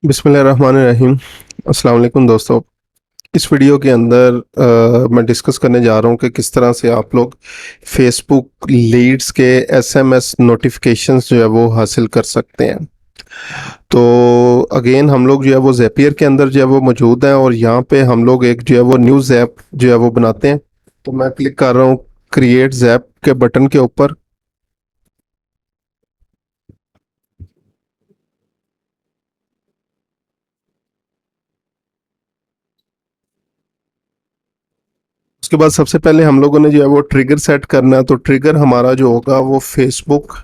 बिस्मिल्लाहिर्रहमानिर्रहीम। अस्सलाम वालेकुम दोस्तों। इस वीडियो के अंदर मैं डिस्कस करने जा रहा हूँ कि किस तरह से आप लोग फेसबुक लीड्स के एसएमएस नोटिफिकेशंस जो है वो हासिल कर सकते हैं। तो अगेन हम लोग जो है वो ज़ेपियर के अंदर जो है वो मौजूद हैं और यहाँ पे हम लोग एक जो है वो न्यूज़ ऐप जो है वो बनाते हैं। तो मैं क्लिक कर रहा हूँ क्रिएट ज़ैप के बटन के ऊपर। उसके बाद सबसे पहले हम लोगों ने जो है वो ट्रिगर सेट करना है। तो ट्रिगर हमारा जो होगा वो फेसबुक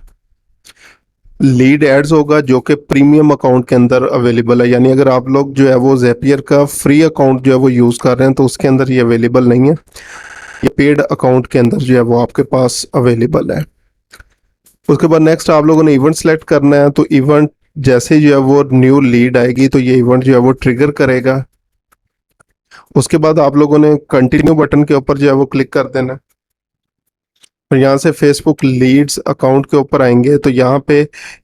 लीड एड्स होगा जो कि प्रीमियम अकाउंट के अंदर अवेलेबल है। यानी अगर आप लोग जो है वो ज़ेपियर का फ्री अकाउंट जो है वो यूज़ कर रहे हैं तो उसके अंदर ये अवेलेबल नहीं है। ये पेड अकाउंट के अंदर जो है वो आपके पास अवेलेबल है। उसके बाद नेक्स्ट आप लोगों ने इवेंट सेलेक्ट करना है। तो इवेंट जैसे ही जो है वो न्यू लीड आएगी तो ये इवेंट जो है वो ट्रिगर करेगा। उसके बाद आप लोगों ने कंटिन्यू बटन के ऊपर जो है वो क्लिक कर देना है। और यहाँ से फेसबुक लीड्स अकाउंट के ऊपर आएंगे तो यहाँ पे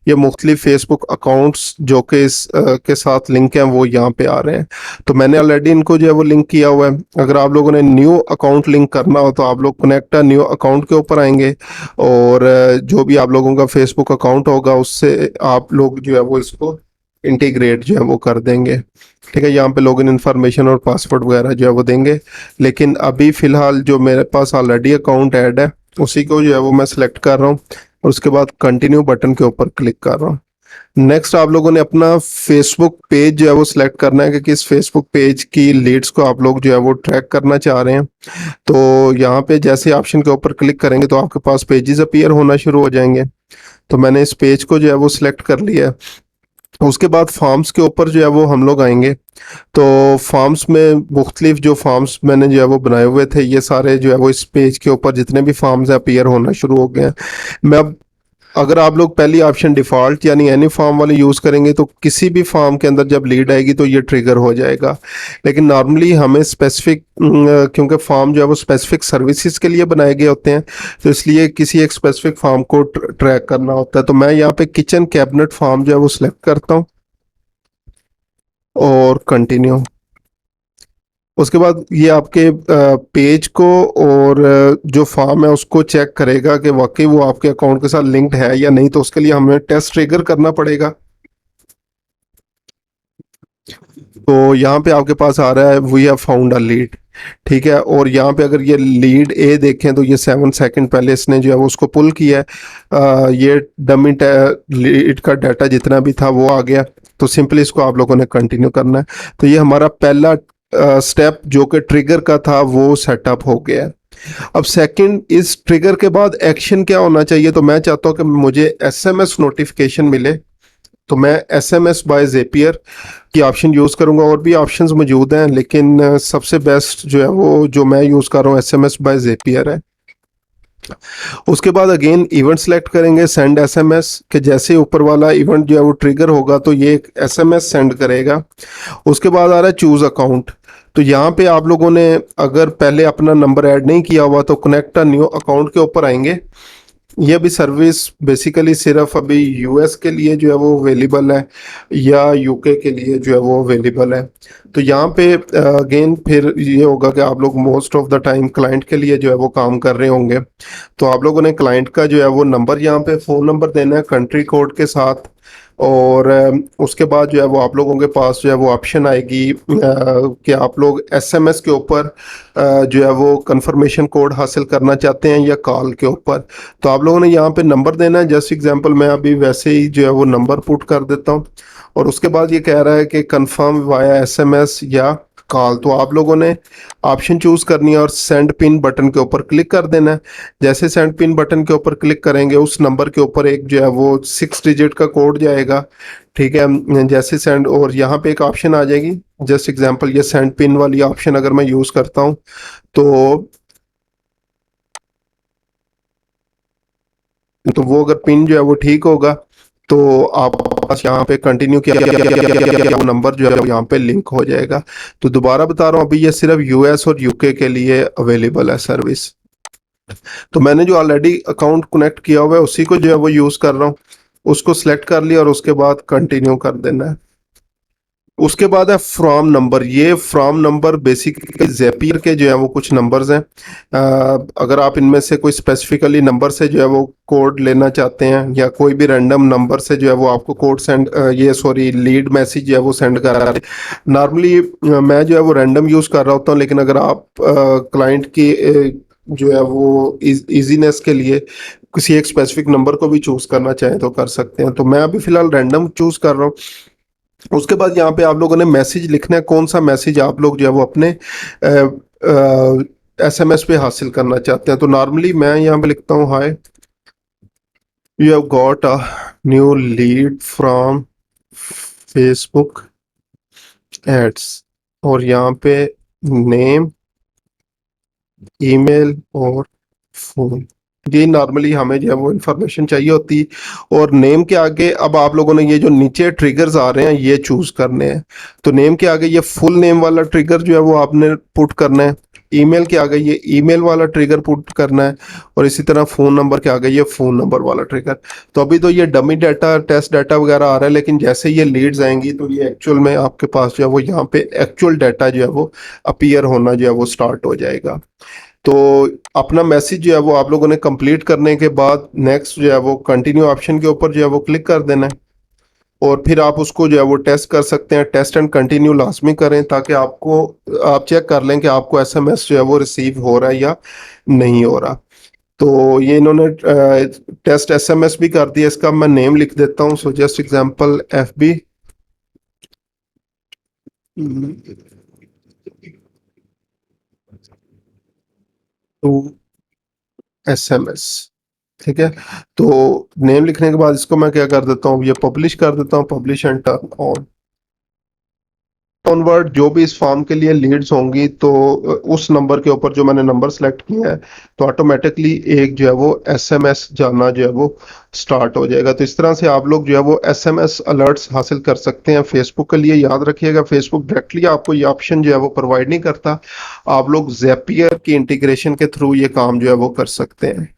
ये मुख्तलिफ फेसबुक अकाउंट्स जो कि इस के साथ लिंक हैं वो यहाँ पे आ रहे हैं। तो मैंने ऑलरेडी इनको जो है वो लिंक किया हुआ है। अगर आप लोगों ने न्यू अकाउंट लिंक करना हो तो आप लोग कनेक्ट न्यू अकाउंट के ऊपर आएंगे और जो भी आप लोगों का फेसबुक अकाउंट होगा उससे आप लोग जो है वो इसको इंटीग्रेट जो है वो कर देंगे। ठीक है, यहाँ पे लॉगिन इन्फॉर्मेशन और पासवर्ड वगैरह जो है वो देंगे। लेकिन अभी फ़िलहाल जो मेरे पास ऑलरेडी अकाउंट ऐड है उसी को जो है वो मैं सिलेक्ट कर रहा हूँ और उसके बाद कंटिन्यू बटन के ऊपर क्लिक कर रहा हूँ। नेक्स्ट आप लोगों ने अपना फेसबुक पेज जो है वो सिलेक्ट करना है कि किस फेसबुक पेज की लीड्स को आप लोग जो है वो ट्रैक करना चाह रहे हैं। तो यहाँ पे जैसे ऑप्शन के ऊपर क्लिक करेंगे तो आपके पास पेजेस अपीयर होना शुरू हो जाएंगे। तो मैंने इस पेज को जो है वो सिलेक्ट कर लिया है। उसके बाद फॉर्म्स के ऊपर जो है वो हम लोग आएंगे। तो फॉर्म्स में मुख्तलिफ जो फॉर्म्स मैंने जो है वो बनाए हुए थे ये सारे जो है वो इस पेज के ऊपर जितने भी फॉर्म्स हैं अपीयर होना शुरू हो गए हैं। मैं अब अगर आप लोग पहली ऑप्शन डिफ़ॉल्ट यानी एनी फॉर्म वाले यूज़ करेंगे तो किसी भी फॉर्म के अंदर जब लीड आएगी तो ये ट्रिगर हो जाएगा। लेकिन नॉर्मली हमें स्पेसिफिक क्योंकि फॉर्म जो है वो स्पेसिफिक सर्विसेज के लिए बनाए गए होते हैं तो इसलिए किसी एक स्पेसिफिक फॉर्म को ट्रैक करना होता है। तो मैं यहाँ पे किचन कैबिनेट फॉर्म जो है वो सिलेक्ट करता हूँ और कंटिन्यू। उसके बाद ये आपके पेज को और जो फॉर्म है उसको चेक करेगा कि वाकई वो आपके अकाउंट के साथ लिंक्ड है या नहीं। तो उसके लिए हमें टेस्ट ट्रिगर करना पड़ेगा। तो यहाँ पे आपके पास आ रहा है we have found a lead. ठीक है, और यहाँ पे अगर ये लीड ए देखें तो ये 7 सेकंड पहले इसने जो है वो उसको पुल किया है। ये डमी लीड का डाटा जितना भी था वो आ गया। तो सिंपली इसको आप लोगों ने कंटिन्यू करना है। तो ये हमारा पहला स्टेप जो कि ट्रिगर का था वो सेटअप हो गया है। अब सेकंड इस ट्रिगर के बाद एक्शन क्या होना चाहिए। तो मैं चाहता हूँ कि मुझे एसएमएस नोटिफिकेशन मिले। तो मैं एसएमएस बाय ज़ेपियर की ऑप्शन यूज़ करूँगा। और भी ऑप्शंस मौजूद हैं लेकिन सबसे बेस्ट जो है वो जो मैं यूज़ कर रहा हूँ एसएमएस बाय ज़ेपियर है। उसके बाद अगेन इवेंट सेलेक्ट करेंगे सेंड एसएमएस कि जैसे ऊपर वाला इवेंट जो है वो ट्रिगर होगा तो ये एक एसएमएस सेंड करेगा। उसके बाद आ रहा है चूज़ अकाउंट। तो यहाँ पे आप लोगों ने अगर पहले अपना नंबर ऐड नहीं किया हुआ तो कनेक्ट न्यू अकाउंट के ऊपर आएंगे। ये भी सर्विस बेसिकली सिर्फ अभी यूएस के लिए जो है वो अवेलेबल है या यूके के लिए जो है वो अवेलेबल है। तो यहाँ पे अगेन फिर ये होगा कि आप लोग most of the time client के लिए जो है वो काम कर रहे होंगे। तो आप लोगों ने क्लाइंट का जो है वो नंबर यहाँ पे फ़ोन नंबर देना है कंट्री कोड के साथ। और उसके बाद जो है वो आप लोगों के पास जो है वो ऑप्शन आएगी कि आप लोग एसएमएस के ऊपर जो है वो कंफर्मेशन कोड हासिल करना चाहते हैं या कॉल के ऊपर। तो आप लोगों ने यहाँ पे नंबर देना है। जस्ट एग्जांपल मैं अभी वैसे ही जो है वो नंबर पुट कर देता हूँ। और उसके बाद ये कह रहा है कि कंफर्म वाया एसएमएस या कॉल। तो आप लोगों ने ऑप्शन चूज करनी है और सेंड पिन बटन के ऊपर क्लिक कर देना है। जैसे सेंड पिन बटन के ऊपर क्लिक करेंगे उस नंबर के ऊपर एक जो है वो 6 डिजिट का कोड जाएगा। ठीक है, जैसे सेंड और यहाँ पे एक ऑप्शन आ जाएगी। जस्ट एग्जांपल ये सेंड पिन वाली ऑप्शन अगर मैं यूज करता हूँ तो वो अगर पिन जो है वो ठीक होगा तो आप बस यहाँ पे कंटिन्यू किया वो नंबर जो है वो यहाँ पे लिंक हो जाएगा। तो दोबारा बता रहा हूँ अभी ये सिर्फ यूएस और यूके के लिए अवेलेबल है सर्विस। तो मैंने जो ऑलरेडी अकाउंट कनेक्ट किया हुआ है उसी को जो है वो यूज़ कर रहा हूँ। उसको सिलेक्ट कर लिया और उसके बाद कंटिन्यू कर देना है। उसके बाद है फ्रॉम नंबर। ये फ्रॉम नंबर बेसिकली ज़ेपियर के जो है वो कुछ नंबर्स हैं। अगर आप इनमें से कोई स्पेसिफिकली नंबर से जो है वो कोड लेना चाहते हैं, या कोई भी रैंडम नंबर से जो है वो आपको कोड सेंड, ये सॉरी लीड मैसेज जो है वो सेंड कर रहा है। नॉर्मली मैं जो है वो रैंडम यूज़ कर रहा होता हूँ, लेकिन अगर आप क्लाइंट की जो है वो इजीनेस के लिए किसी एक स्पेसिफिक नंबर को भी चूज करना चाहें तो कर सकते हैं। तो मैं अभी फिलहाल रैंडम चूज कर रहा हूँ। उसके बाद यहाँ पे आप लोगों ने मैसेज लिखना है, कौन सा मैसेज आप लोग जो है वो अपने एसएमएस पे हासिल करना चाहते हैं। तो नॉर्मली मैं यहाँ पे लिखता हूँ, hi you have got a new lead from Facebook ads, और यहाँ पे नेम, ईमेल और फोन। ये नॉर्मली हमें जो है वो इन्फॉर्मेशन चाहिए होती है। और नेम के आगे अब आप लोगों ने ये जो नीचे ट्रिगर्स आ रहे हैं ये चूज करने हैं। तो नेम के आगे ये फुल नेम वाला ट्रिगर जो है वो आपने पुट करना है। ईमेल के आगे ये ईमेल वाला ट्रिगर पुट करना है। और इसी तरह फोन नंबर के आगे ये फोन नंबर वाला ट्रिगर। तो अभी तो ये डमी डाटा, टेस्ट डाटा वगैरह आ रहा है, लेकिन जैसे ये लीड्स आएंगी तो ये एक्चुअल में आपके पास जो है वो यहाँ पे एक्चुअल डाटा जो है वो अपीयर होना जो है वो स्टार्ट हो जाएगा। तो अपना मैसेज जो है वो आप लोगों ने कंप्लीट करने के बाद नेक्स्ट जो है वो कंटिन्यू ऑप्शन के ऊपर जो है वो क्लिक कर देना है। और फिर आप उसको जो है वो टेस्ट कर सकते हैं। टेस्ट एंड कंटिन्यू लाजमी करें, ताकि आपको आप चेक कर लें कि आपको एसएमएस जो है वो रिसीव हो रहा है या नहीं हो रहा। तो ये इन्होंने टेस्ट एसएमएस भी कर दिया। इसका मैं नेम लिख देता हूँ, so just example FB to SMS. ठीक है। तो नेम लिखने के बाद इसको मैं क्या कर देता हूँ, ये पब्लिश कर देता हूँ, publish and turn on. Onward जो भी इस फॉर्म के लिए लीड्स होंगी, तो उस नंबर के ऊपर जो मैंने नंबर सेलेक्ट किया है, तो ऑटोमेटिकली एक जो है वो एसएमएस जाना जो है वो स्टार्ट हो जाएगा। तो इस तरह से आप लोग जो है वो एसएमएस अलर्ट्स हासिल कर सकते हैं। फेसबुक के लिए याद रखिएगा, फेसबुक डायरेक्टली आपको ये ऑप्शन जो है वो प्रोवाइड नहीं करता। आप लोग ज़ेपियर की इंटीग्रेशन के थ्रू ये काम जो है वो कर सकते हैं।